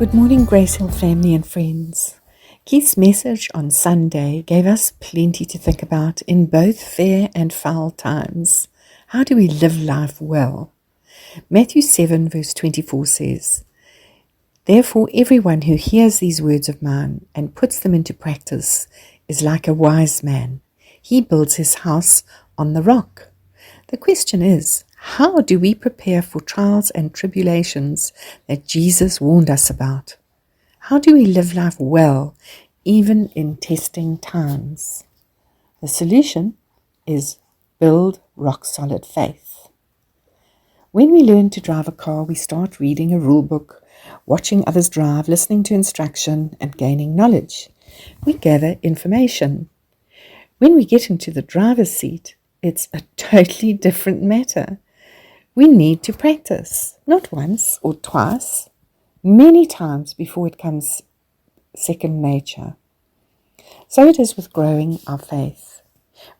Good morning, GraceHill family and friends. Keith's message on Sunday gave us plenty to think about in both fair and foul times. How do we live life well? Matthew 7 verse 24 says, "Therefore everyone who hears these words of mine and puts them into practice is like a wise man. He builds his house on the rock." The question is, how do we prepare for trials and tribulations that Jesus warned us about? How do we live life well, even in testing times? The solution is build rock-solid faith. When we learn to drive a car, we start reading a rule book, watching others drive, listening to instruction, and gaining knowledge. We gather information. When we get into the driver's seat, it's a totally different matter. We need to practice, not once or twice, many times before it comes second nature. So it is with growing our faith.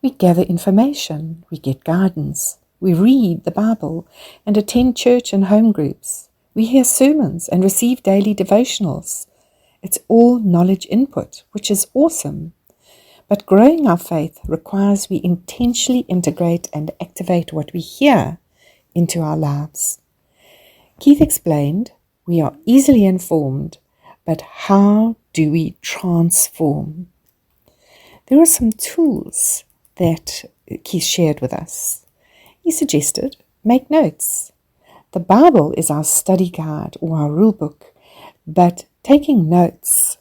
We gather information, we get guidance, we read the Bible and attend church and home groups. We hear sermons and receive daily devotionals. It's all knowledge input, which is awesome. But growing our faith requires we intentionally integrate and activate what we hear into our lives. Keith explained, we are easily informed, but how do we transform? There are some tools that Keith shared with us. He suggested, make notes. The Bible is our study guide or our rule book, but taking notes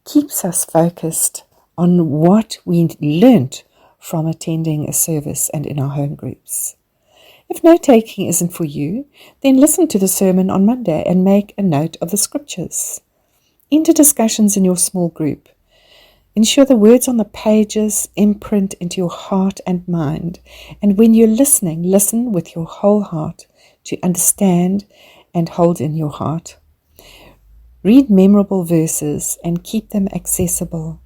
keeps us focused on what we learnt from attending a service and in our home groups. If note-taking isn't for you, then listen to the sermon on Monday and make a note of the scriptures. Enter discussions in your small group. Ensure the words on the pages imprint into your heart and mind. And when you're listening, listen with your whole heart to understand and hold in your heart. Read memorable verses and keep them accessible.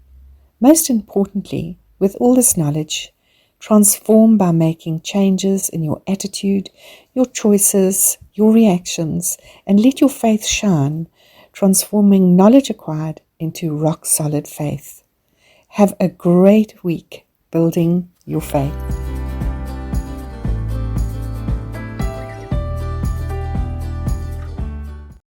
Most importantly, with all this knowledge, transform by making changes in your attitude, your choices, your reactions, and let your faith shine, transforming knowledge acquired into rock-solid faith. Have a great week building your faith.